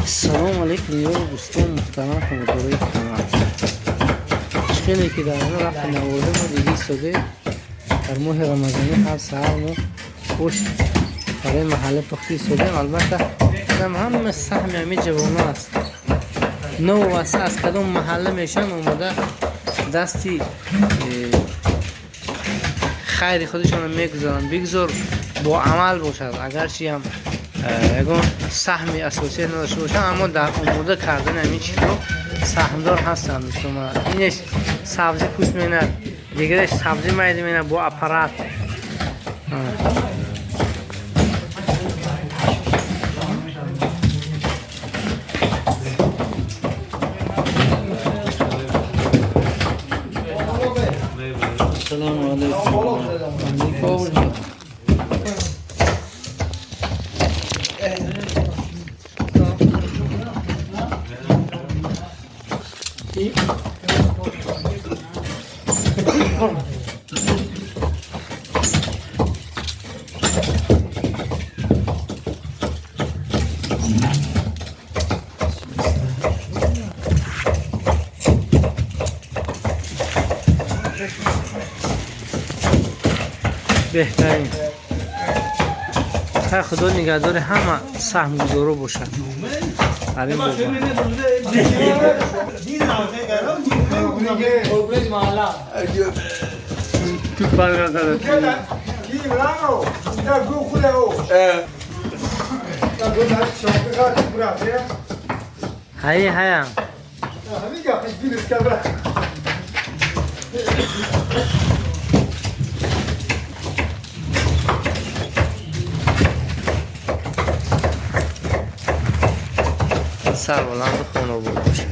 السلام علیکم یار دوستان محترم هموطنان کانال. خیلی که در این رفت نوارده ما دیگه ساده در ماه رمضانی هر سهر ما خوش برای محله پختی ساده. البته دم همه سهم همی جوانه است نو واسه از کدام محله میشن اومده دستی خیری خودشون میگذارن. بگذار با عمل باشد اگرچه هم یکون سهمی اساسی نداشته باشن، اما در آماده کردن همین چیزا سهمدار هستن. اینش سبزی پوست مینه، دیگرش سبزی میده مینه با اپارات. سلام علیکم. بهترین خدا نگهدار همه سهم گذارو باشد. بریم بابا تو پرگاه دارد هایی هایی سر بلند خونه بود باشه.